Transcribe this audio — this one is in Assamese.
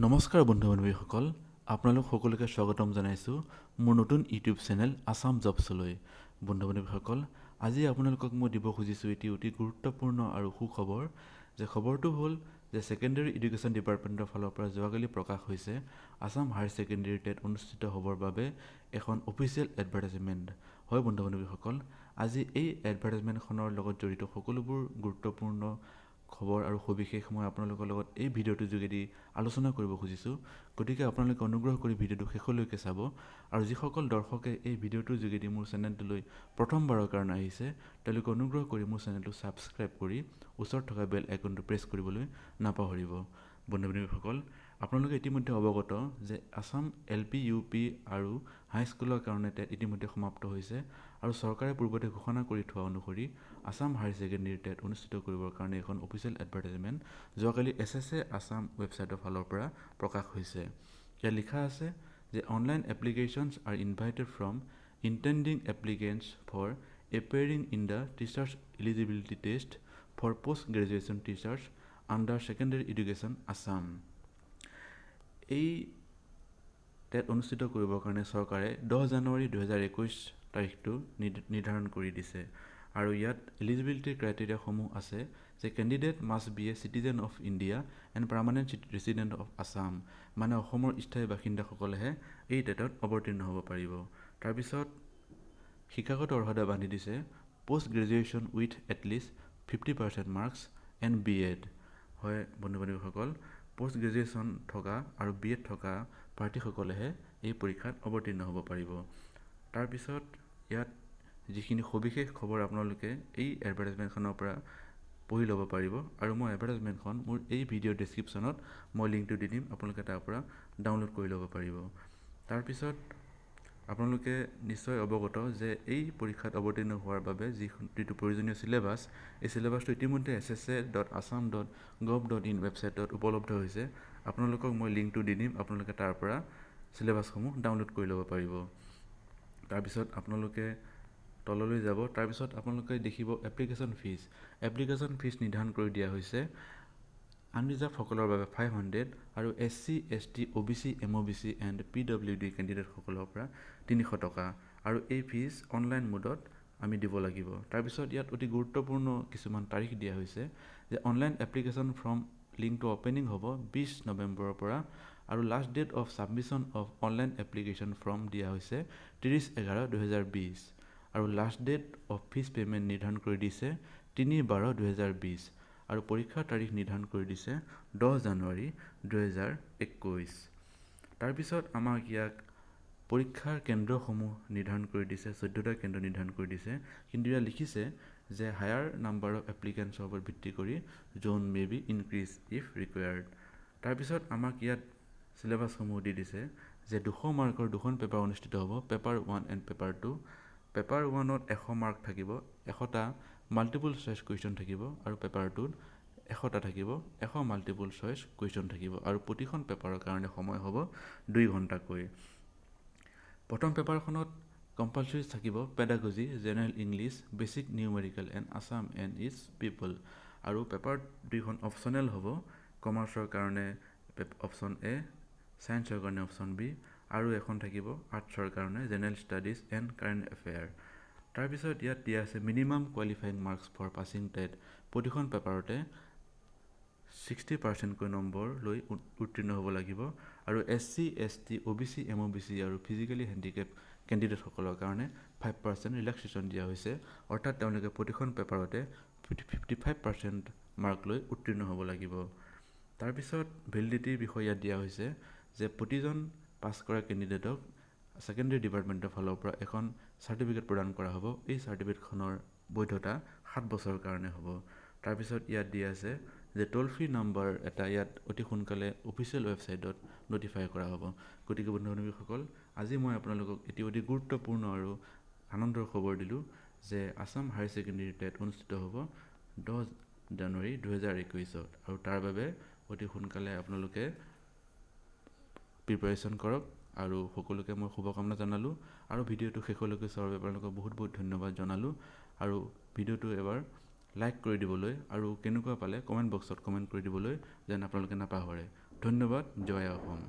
নমস্কাৰ বন্ধু-বান্ধৱীসকল, আপোনালোক সকলোকে স্বাগতম জনাইছোঁ মোৰ নতুন ইউটিউব চেনেল আসাম জবছলৈ। বন্ধু-বান্ধৱীসকল, আজি আপোনালোকক মই দিব খুজিছোঁ এটি অতি গুৰুত্বপূৰ্ণ আৰু সুখবৰ। যে খবৰটো হ'ল যে ছেকেণ্ডেৰী এডুকেশ্যন ডিপাৰ্টমেণ্টৰ ফালৰ পৰা যোৱাকালি প্ৰকাশ হৈছে আসাম হায়াৰ ছেকেণ্ডেৰী টেট অনুষ্ঠিত হ'বৰ বাবে এখন অফিচিয়েল এডভাৰটাইজমেণ্ট। হয় বন্ধু-বান্ধৱীসকল, আজি এই এডভাৰটাইজমেণ্টখনৰ লগত জড়িত সকলোবোৰ গুৰুত্বপূৰ্ণ খবৰ আৰু সবিশেষ মই আপোনালোকৰ লগত এই ভিডিঅ'টোৰ যোগেদি আলোচনা কৰিব খুজিছোঁ। গতিকে আপোনালোকে অনুগ্ৰহ কৰি ভিডিঅ'টো শেষলৈকে চাব। আৰু যিসকল দৰ্শকে এই ভিডিঅ'টোৰ যোগেদি মোৰ চেনেলটোলৈ প্ৰথমবাৰৰ কাৰণে আহিছে, তেওঁলোকে অনুগ্ৰহ কৰি মোৰ চেনেলটো ছাবস্ক্ৰাইব কৰি ওচৰত থকা বেল আইকনটো প্ৰেছ কৰিবলৈ নাপাহৰিব। বন্ধু-বান্ধৱীসকল, আপোনালোকে ইতিমধ্যে অৱগত যে আসাম LP, UP আৰু হাইস্কুলৰ কাৰণে টেট ইতিমধ্যে সমাপ্ত হৈছে আৰু চৰকাৰে পূৰ্বতে ঘোষণা কৰি থোৱা অনুসৰি আসাম হায়াৰ ছেকেণ্ডেৰী টেট অনুষ্ঠিত কৰিবৰ কাৰণে এখন অফিচিয়েল এডভাৰটাইজমেণ্ট যোৱাকালি SSA আসাম ৱেবছাইটৰ ফালৰ পৰা প্ৰকাশ হৈছে। ইয়াত লিখা আছে যে online applications are invited from intending applicants for appearing in the teachers eligibility test for post graduation teachers under secondary education Assam. এই টেট অনুষ্ঠিত কৰিবৰ কাৰণে চৰকাৰে 10 জানুৱাৰী 2021 তাৰিখটো নিৰ্ধাৰণ কৰি দিছে। আৰু ইয়াত এলিজিবিলিটি ক্ৰাইটেৰিয়াসমূহ আছে যে candidate must B a citizen of India and permanent resident of Assam, মানে অসমৰ স্থায়ী বাসিন্দাসকলেহে এই টেটত অৱতীৰ্ণ হ'ব পাৰিব। তাৰপিছত শিক্ষাগত অৰ্হতা বান্ধি দিছে post graduation with at least 50% marks and BEd। হয় বন্ধু-বান্ধৱীসকল, পোষ্ট গ্ৰেজুৱেশ্যন থকা আৰু BEd থকা প্ৰাৰ্থীসকলেহে এই পৰীক্ষাত অৱতীৰ্ণ হ'ব পাৰিব। তাৰপিছত ইয়াত যিখিনি সবিশেষ খবৰ আপোনালোকে এই এডভাৰটাইজমেণ্টখনৰ পৰা পঢ়ি ল'ব পাৰিব। আৰু মই এডভাৰটাইজমেণ্টখন মোৰ এই ভিডিঅ'ৰ ডেছক্ৰিপশ্যনত মই লিংকটো দি দিম, আপোনালোকে তাৰ পৰা ডাউনলোড কৰি ল'ব পাৰিব। তাৰপিছত আপোনালোকে নিশ্চয় অৱগত যে এই পৰীক্ষাত অৱতীৰ্ণ হোৱাৰ বাবে যিটো প্ৰয়োজনীয় চিলেবাছ, এই চিলেবাছটো ইতিমধ্যে ssa.assam.gov.in ৱেবছাইটত উপলব্ধ হৈছে। আপোনালোকক মই লিংকটো দি দিম, আপোনালোকে তাৰ পৰা চিলেবাছসমূহ ডাউনলোড কৰি ল'ব পাৰিব। তাৰপিছত আপোনালোকে তললৈ যাব, তাৰপিছত আপোনালোকে দেখিব এপ্লিকেশ্যন ফিজ। এপ্লিকেশ্যন ফিজ নিৰ্ধাৰণ কৰি দিয়া হৈছে আনৰিজাৰ্ভসকলৰ বাবে 500 আৰু SC, ST, OBC, MOBC and PWD কেণ্ডিডেটসকলৰ পৰা 300 টকা। আৰু এই ফিজ অনলাইন মোডত আমি দিব লাগিব। তাৰপিছত ইয়াত অতি গুৰুত্বপূৰ্ণ কিছুমান তাৰিখ দিয়া হৈছে যে অনলাইন এপ্লিকেশ্যন ফৰ্ম লিংকটো অপেনিং হ'ব 20 নৱেম্বৰৰ পৰা আৰু last date of submission of online application form দিয়া হৈছে 30/11/2020 আৰু last date of fees payment নিৰ্ধাৰণ কৰি দিছে 3/12/2020 আৰু পৰীক্ষাৰ তাৰিখ নিৰ্ধাৰণ কৰি দিছে 10 জানুৱাৰী 2021। তাৰপিছত আমাক ইয়াক পৰীক্ষাৰ কেন্দ্ৰসমূহ নিৰ্ধাৰণ কৰি দিছে, 14টা কেন্দ্ৰ নিৰ্ধাৰণ কৰি দিছে। কিন্তু ইয়াত লিখিছে যে হায়াৰ নাম্বাৰ অফ এপ্লিকেণ্টছৰ ওপৰত ভিত্তি কৰি zone may be increase if required. তাৰপিছত আমাক ইয়াত চিলেবাছসমূহ দি দিছে যে 200 মাৰ্কৰ 2খন পেপাৰ অনুষ্ঠিত হ'ব, পেপাৰ 1 এণ্ড পেপাৰ 2। পেপাৰ 1ত 100 মাৰ্ক থাকিব, 100টা মাল্টিপল চইচ কুৱেশ্যন থাকিব আৰু পেপাৰ 2ত 100টা থাকিব, 100 মাল্টিপল চইচ কুৱেশ্যন থাকিব আৰু প্ৰতিখন পেপাৰৰ কাৰণে সময় হ'ব 2 ঘণ্টাকৈ। প্ৰথম পেপাৰখনত কম্পালচৰি থাকিব pedagogy, general English, basic numerical and Assam and its people. আৰু পেপাৰ 2খন অপশ্যনেল হ'ব, কমাৰ্চৰ কাৰণে অপশ্যন A, ছায়েন্সৰ কাৰণে অপশ্যন B আৰু এখন থাকিব আৰ্টছৰ কাৰণে general studies and current affair. তাৰপিছত ইয়াত দিয়া আছে minimum qualifying marks for passing TET. প্ৰতিখন পেপাৰতে 60% নম্বৰ লৈ উত্তীৰ্ণ হ'ব লাগিব আৰু SC, ST, OBC, MOBC আৰু ফিজিকেলি হেণ্ডিকেপ কেণ্ডিডেটসকলৰ কাৰণে 5% ৰিলেক্সেশ্যন দিয়া হৈছে, অৰ্থাৎ তেওঁলোকে প্ৰতিখন পেপাৰতে 55% মাৰ্ক লৈ উত্তীৰ্ণ হ'ব লাগিব। তাৰপিছত ভেলিডিটিৰ বিষয়ে ইয়াত দিয়া হৈছে যে প্ৰতিজন পাছ কৰা কেণ্ডিডেটক ছেকেণ্ডেৰী ডিপাৰ্টমেণ্টৰ ফালৰ পৰা এখন চাৰ্টিফিকেট প্ৰদান কৰা হ'ব। এই চাৰ্টিফিকেটখনৰ বৈধতা 7 বছৰৰ কাৰণে হ'ব। তাৰপিছত ইয়াত দিয়া আছে যে টোল ফ্ৰী নাম্বাৰ এটা ইয়াত অতি সোনকালে অফিচিয়েল ৱেবছাইটত ন'টিফাই কৰা হ'ব। গতিকে বন্ধু-বান্ধৱীসকল, আজি মই আপোনালোকক এটি অতি গুৰুত্বপূৰ্ণ আৰু আনন্দৰ খবৰ দিলোঁ যে আসাম হায়াৰ ছেকেণ্ডেৰী টেট অনুষ্ঠিত হ'ব 10 জানুৱাৰী 2021 আৰু তাৰ বাবে অতি সোনকালে আপোনালোকে প্ৰিপাৰেশ্যন কৰক। আৰু সকলোকে মই শুভকামনা জনালোঁ আৰু ভিডিঅ'টো শেষলৈকে চোৱাৰ বাবে আপোনালোকক বহুত বহুত ধন্যবাদ জনালোঁ। আৰু ভিডিঅ'টো এবাৰ লাইক কৰি দিবলৈ আৰু কেনেকুৱা পালে কমেণ্ট বক্সত কমেণ্ট কৰি দিবলৈ যেন আপোনালোকে নাপাহৰে। ধন্যবাদ। জয় অসম।